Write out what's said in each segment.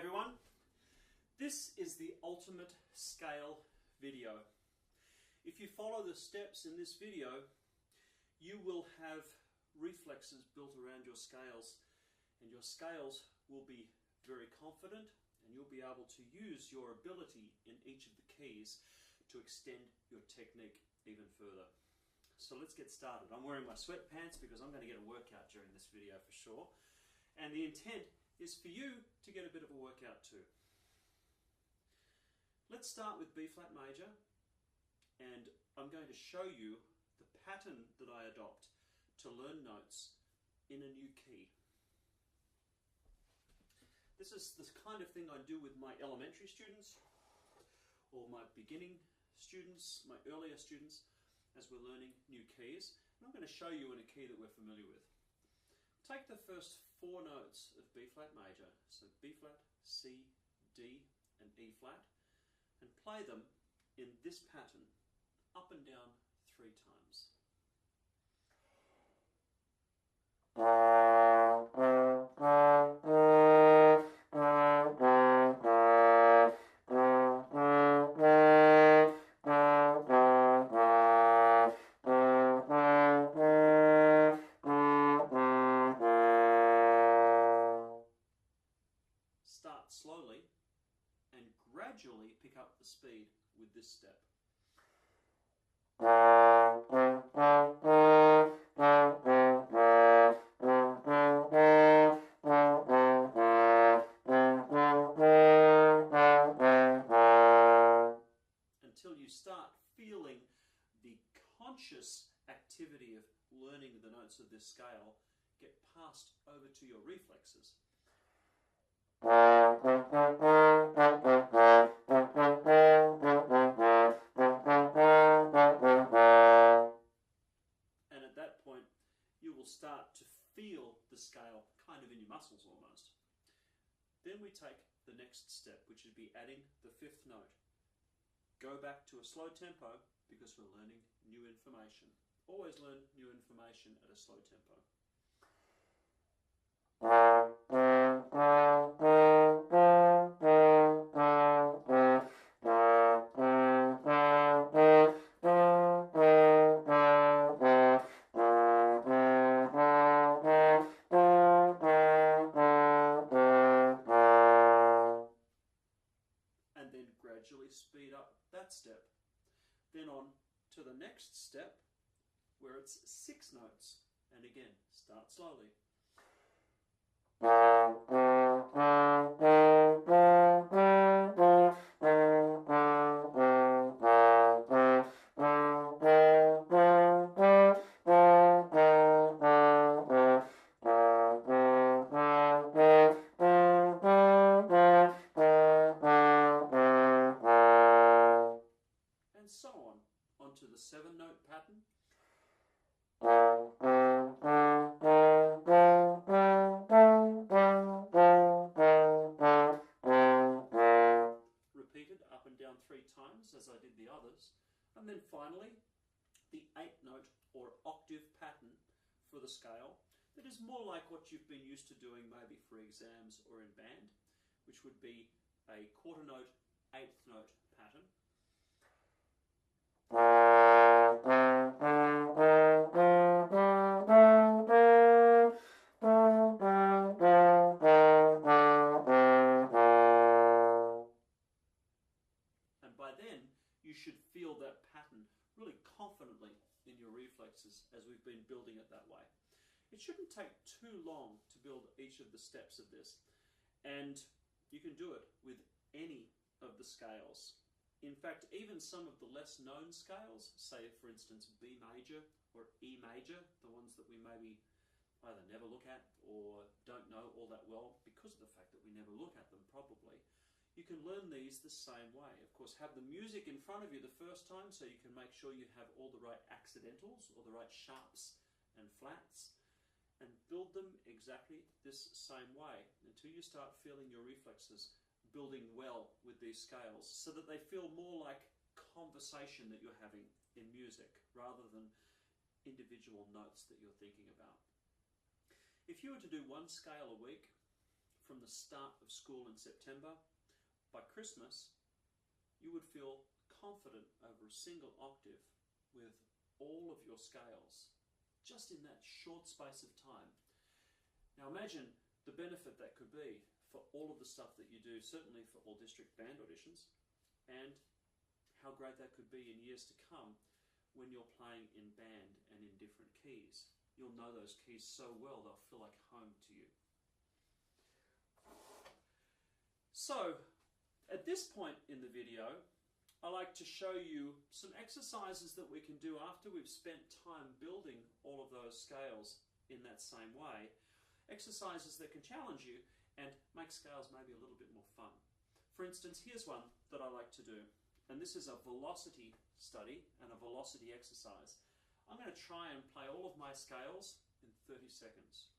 everyone. This is the ultimate scale video. If you follow the steps in this video, you will have reflexes built around your scales, and your scales will be very confident, and you'll be able to use your ability in each of the keys to extend your technique even further. So let's get started. I'm wearing my sweatpants because I'm going to get a workout during this video for sure. And the intent is for you to get a bit of a workout too. Let's start with B flat major, and I'm going to show you the pattern that I adopt to learn notes in a new key. This is the kind of thing I do with my elementary students or my beginning students, my earlier students, as we're learning new keys. And I'm going to show you in a key that we're familiar with. Take the first four notes of B flat major, so B flat, C, D and E flat, and play them in this pattern up and down 3 times. Start slowly and gradually pick up the speed with this step. Until you start feeling the conscious activity of learning the notes of this scale get passed over to your reflexes. And at that point, you will start to feel the scale kind of in your muscles almost. Then we take the next step, which would be adding the 5th note. Go back to a slow tempo because we're learning new information. Always learn new information at a slow tempo. And then gradually speed up that step. Then on to the next step where it's 6 notes. And again, start slowly. And so on, onto the 7-note pattern. Repeated up and down 3 times as I did the others. And then finally, the 8-note or octave pattern for the scale that is more like what you've been used to doing maybe for exams or in band, which would be a quarter note, 8th note pattern. And by then, you should feel that pattern really confidently in your reflexes as we've been building it that way. It shouldn't take too long to build each of the steps of this, and you can do it with any of the scales. In fact, even some of the less known scales, say for instance B major or E major, the ones that we maybe either never look at or don't know all that well because of the fact that we never look at them probably, you can learn these the same way. Of course, have the music in front of you the first time so you can make sure you have all the right accidentals or the right sharps and flats, and build them exactly this same way until you start feeling your reflexes building well with these scales so that they feel more like conversation that you're having in music rather than individual notes that you're thinking about. If you were to do one scale a week from the start of school in September, by Christmas, you would feel confident over a single octave with all of your scales, just in that short space of time. Now imagine the benefit that could be for all of the stuff that you do, certainly for all district band auditions, and how great that could be in years to come when you're playing in band and in different keys. You'll know those keys so well they'll feel like home to you. So, at this point in the video, I like to show you some exercises that we can do after we've spent time building all of those scales in that same way. Exercises that can challenge you and make scales maybe a little bit more fun. For instance, here's one that I like to do, and this is a velocity study and a velocity exercise. I'm going to try and play all of my scales in 30 seconds.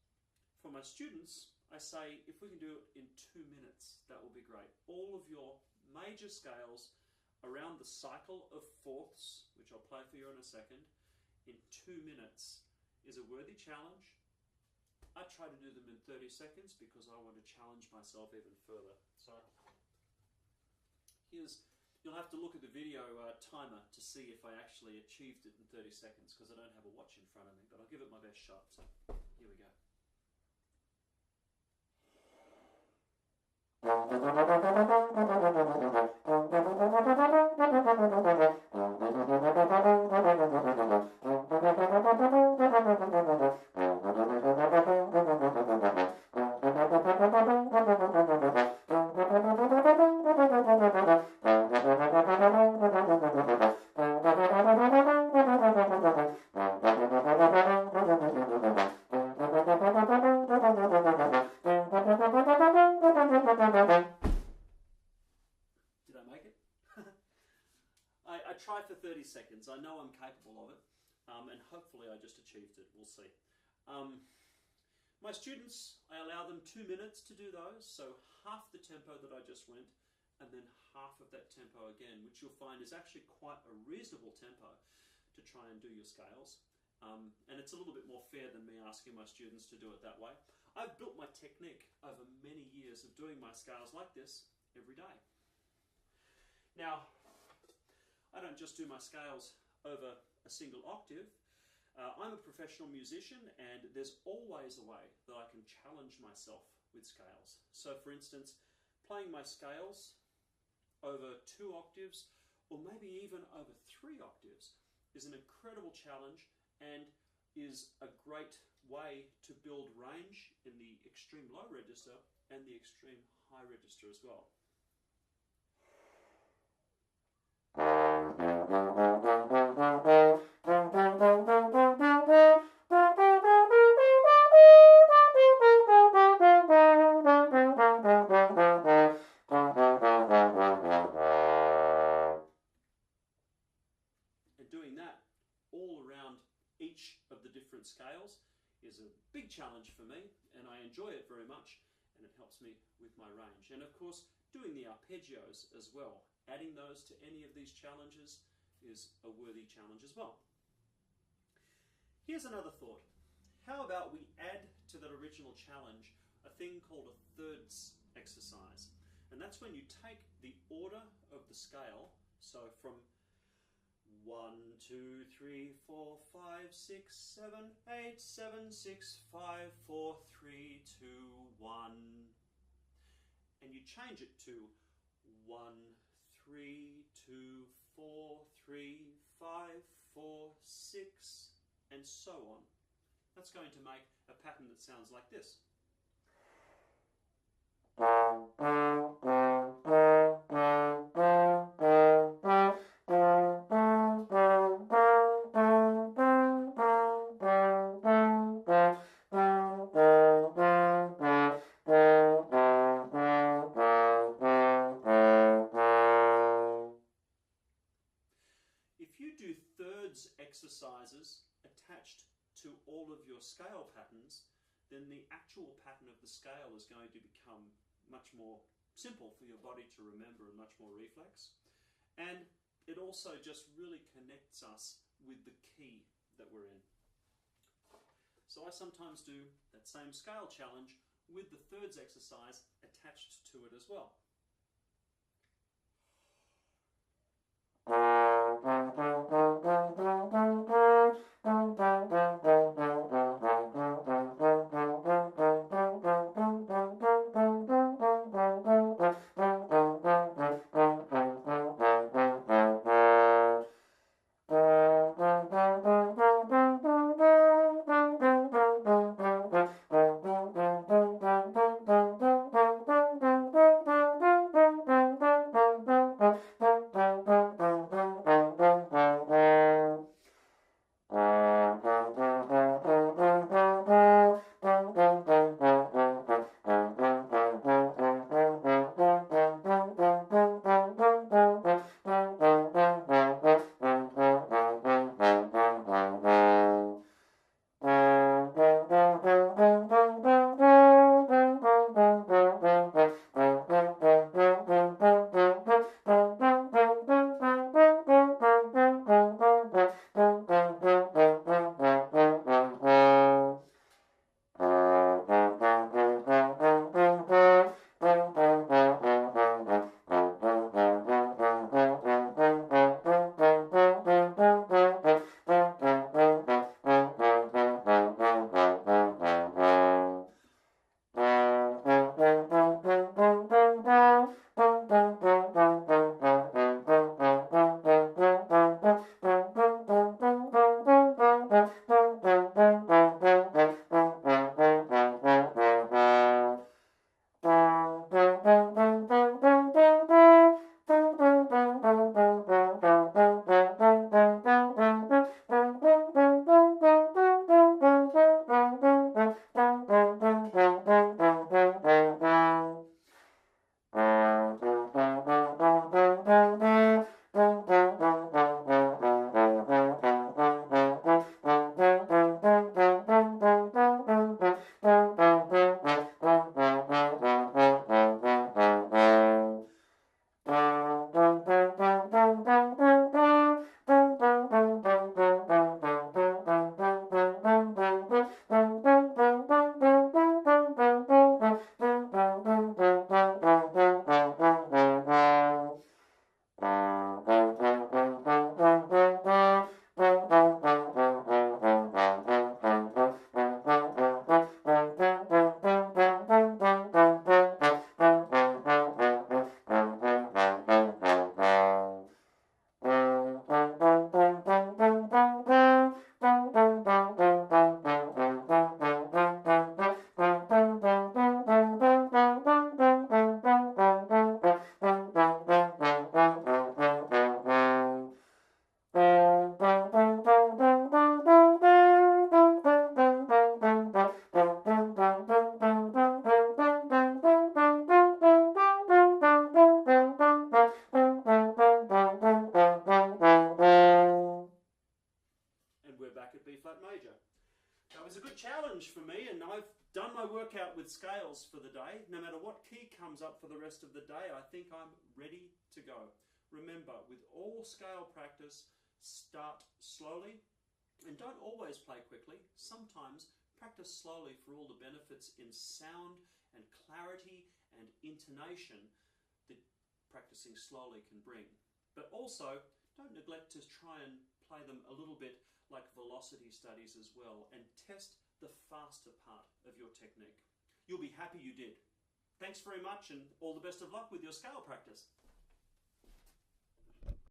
For my students, I say if we can do it in 2 minutes, that will be great. All of your major scales around the cycle of fourths, which I'll play for you in a second, in 2 minutes is a worthy challenge. I try to do them in 30 seconds because I want to challenge myself even further. So you'll have to look at the video timer to see if I actually achieved it in 30 seconds because I don't have a watch in front of me, but I'll give it my best shot. So here we go. Did I make it? I try for 30 seconds. I know I'm capable of it, and hopefully I just achieved it. We'll see. My students, I allow them 2 minutes to do those, so half the tempo that I just went, and then half of that tempo again, which you'll find is actually quite a reasonable tempo to try and do your scales. And it's a little bit more fair than me asking my students to do it that way. I've built my technique over many years of doing my scales like this every day. Now, I don't just do my scales over a single octave. I'm a professional musician, and there's always a way that I can challenge myself with scales. So for instance, playing my scales over 2 octaves, or maybe even over 3 octaves, is an incredible challenge and is a great way to build range in the extreme low register and the extreme high register as well. And doing that all around each of the different scales is a big challenge for me, and I enjoy it very much, and it helps me with my range. And of course, doing the arpeggios as well, adding those to any of these challenges is a worthy challenge as well. Here's another thought. How about we add to that original challenge a thing called a thirds exercise? And that's when you take the order of the scale, so from 1, 2, 3, 4, 5, 6, 7, 8, 7, 6, 5, 4, 3, 2, 1. And you change it to 1, 3, 2, 4, 3, 5, 4, 6, and so on. That's going to make a pattern that sounds like this. If you do thirds exercises attached to all of your scale patterns, then the actual pattern of the scale is going to become much more simple for your body to remember and much more reflex. And it also just really connects us with the key that we're in. So I sometimes do that same scale challenge with the thirds exercise attached to it as well. That was a good challenge for me, and I've done my workout with scales for the day. No matter what key comes up for the rest of the day, I think I'm ready to go. Remember, with all scale practice, start slowly and don't always play quickly. Sometimes practice slowly for all the benefits in sound and clarity and intonation that practicing slowly can bring. But also, don't neglect to try and play them a little bit like velocity studies as well, and test the faster part of your technique. You'll be happy you did. Thanks very much, and all the best of luck with your scale practice.